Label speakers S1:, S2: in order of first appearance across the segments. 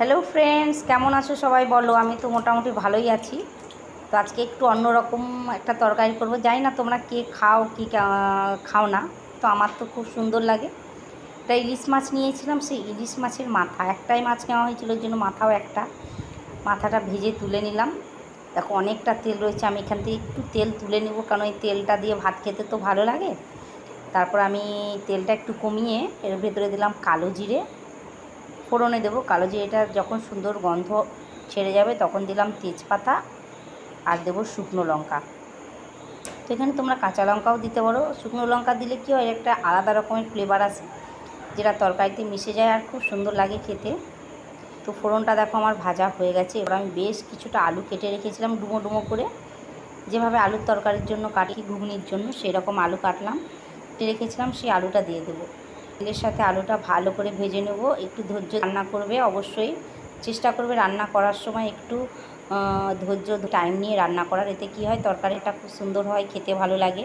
S1: Hello friends, কেমন আছো সবাই? বলো। আমি তো মোটামুটি ভালোই আছি। তো আজকে একটু অন্যরকম একটা তরকারি করব। জানি না তোমরা কে খাও কি খাও না, তো আমার তো খুব সুন্দর লাগে। একটা ইলিশ মাছ নিয়েছিলাম, সেই ইলিশ মাছের মাথা, একটাই মাছ নেওয়া হয়েছিল, ওই জন্য মাথাও একটা। মাথাটা ভেজে তুলে নিলাম। দেখো অনেকটা তেল রয়েছে, আমি এখান থেকে একটু তেল তুলে নেব, কারণ এই তেলটা দিয়ে ভাত খেতে তো ভালো লাগে। তারপর আমি তেলটা একটু কমিয়ে এর ভেতরে দিলাম কালো জিরে, ফোড়নে দেবো। কালো জিরেটা যখন সুন্দর গন্ধ ছেড়ে যাবে তখন দিলাম তেজপাতা আর দেবো শুকনো লঙ্কা। তো এখানে তোমরা কাঁচা লঙ্কাও দিতে পারো। শুকনো লঙ্কা দিলে কী হয়, একটা আলাদা রকমের ফ্লেভার আসে, যেটা তরকারিতে মিশে যায় আর খুব সুন্দর লাগে খেতে। তো ফোড়নটা দেখো আমার ভাজা হয়ে গেছে। এবার আমি বেশ কিছুটা আলু কেটে রেখেছিলাম ডুমো ডুমো করে, যেভাবে আলুর তরকারির জন্য কাটি ঘুগনির জন্য, সেরকম আলু কাটলাম, কেটে রেখেছিলাম। সেই আলুটা দিয়ে দেবো। তেলের সাথে আলুটা ভালো করে ভেজে নেব। একটু ধৈর্য রান্না করবে, অবশ্যই চেষ্টা করবে রান্না করার সময় একটু ধৈর্য টাইম নিয়ে রান্না করার। এতে কী হয়, তরকারিটা খুব সুন্দর হয়, খেতে ভালো লাগে।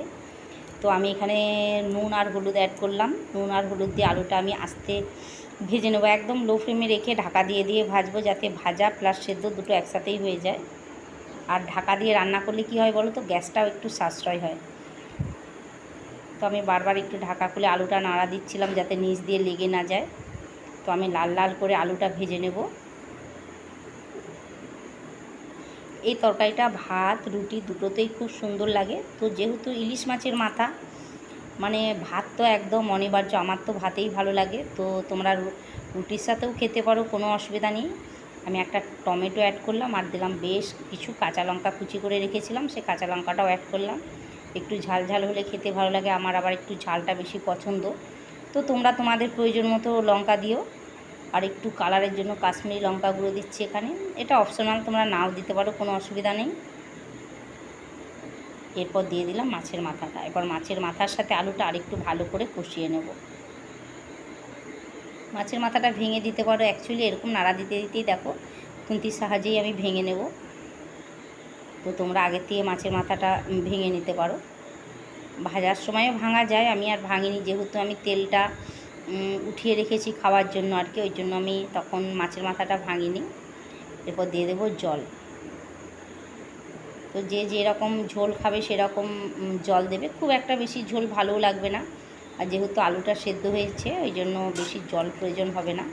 S1: তো আমি এখানে নুন আর হলুদ অ্যাড করলাম। নুন আর হলুদ দিয়ে আলুটা আমি আস্তে ভেজে নেবো, একদম লো ফ্লেমে রেখে ঢাকা দিয়ে দিয়ে ভাজবো, যাতে ভাজা প্লাস সেদ্ধ দুটো একসাথেই হয়ে যায়। আর ঢাকা দিয়ে রান্না করলে কী হয় বলো তো, গ্যাসটাও একটু সাশ্রয় হয়। তো আমি বারবার একটু ঢাকা খুলে আলুটা নাড়া দিচ্ছিলাম, যাতে নিচ দিয়ে লেগে না যায়। তো আমি লাল লাল করে আলুটা ভেজে নেব। এই তরকারিটা ভাত রুটি দুটোতেই খুব সুন্দর লাগে। তো যেহেতু ইলিশ মাছের মাথা, মানে ভাত তো একদম অনিবার্য, আমার তো ভাতেই ভালো লাগে। তো তোমরা রুটির সাথেও খেতে পারো, কোনো অসুবিধা নেই। আমি একটা টমেটো অ্যাড করলাম আর দিলাম বেশ কিছু কাঁচা লঙ্কা, কুচি করে রেখেছিলাম, সে কাঁচা লঙ্কাটাও অ্যাড করলাম। একটু ঝাল ঝাল হলে খেতে ভালো লাগে, আমার আবার একটু ঝালটা বেশি পছন্দ। তো তোমরা তোমাদের প্রয়োজন মতো লঙ্কা দিও। আর একটু কালারের জন্য কাশ্মীরি লঙ্কা গুঁড়ো দিচ্ছি এখানে, এটা অপশনাল, তোমরা নাও দিতে পারো, কোনো অসুবিধা নেই। এরপর দিয়ে দিলাম মাছের মাথাটা। এবার মাছের মাথার সাথে আলুটা আরেকটু ভালো করে কষিয়ে নেব। মাছের মাথাটা ভেঙে দিতে পারো, অ্যাকচুয়ালি এরকম নাড়া দিতে দিতেই দেখো খুন্তির সাহায্যেই আমি ভেঙে নেব। তো তোমরা আগের থেকে মাছের মাথাটা ভেঙে নিতে পারো, ভাজার সময়ও ভাঙা যায়। আমি আর ভাঙিনি, যেহেতু আমি তেলটা উঠিয়ে রেখেছি খাওয়ার জন্য আর কি, ওই জন্য আমি তখন মাছের মাথাটা ভাঙিনি। এরপর দিয়ে দেবো জল। তো যে যেরকম ঝোল খাবে সেরকম জল দেবে, খুব একটা বেশি ঝোল ভালোও লাগবে না। আর যেহেতু আলুটা সেদ্ধ হয়েছে, ওই জন্য বেশি জল প্রয়োজন হবে না।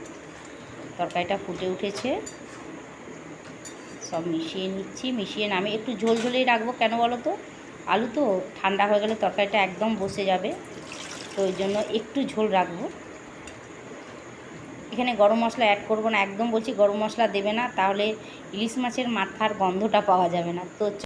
S1: তরকারিটা ফুটে উঠেছে, সব মিশিয়ে নিচ্ছি। মিশিয়ে আমি একটু ঝোল ঝোলেই রাখবো, কেন বলো তো, আলু তো ঠান্ডা হয়ে গেলে তরকারিটা একদম বসে যাবে। তো ওই জন্য একটু ঝোল রাখবো। এখানে গরম মশলা অ্যাড করবো না, একদম বলছি গরম মশলা দেবে না, তাহলে ইলিশ মাছের মাথার গন্ধটা পাওয়া যাবে না। তো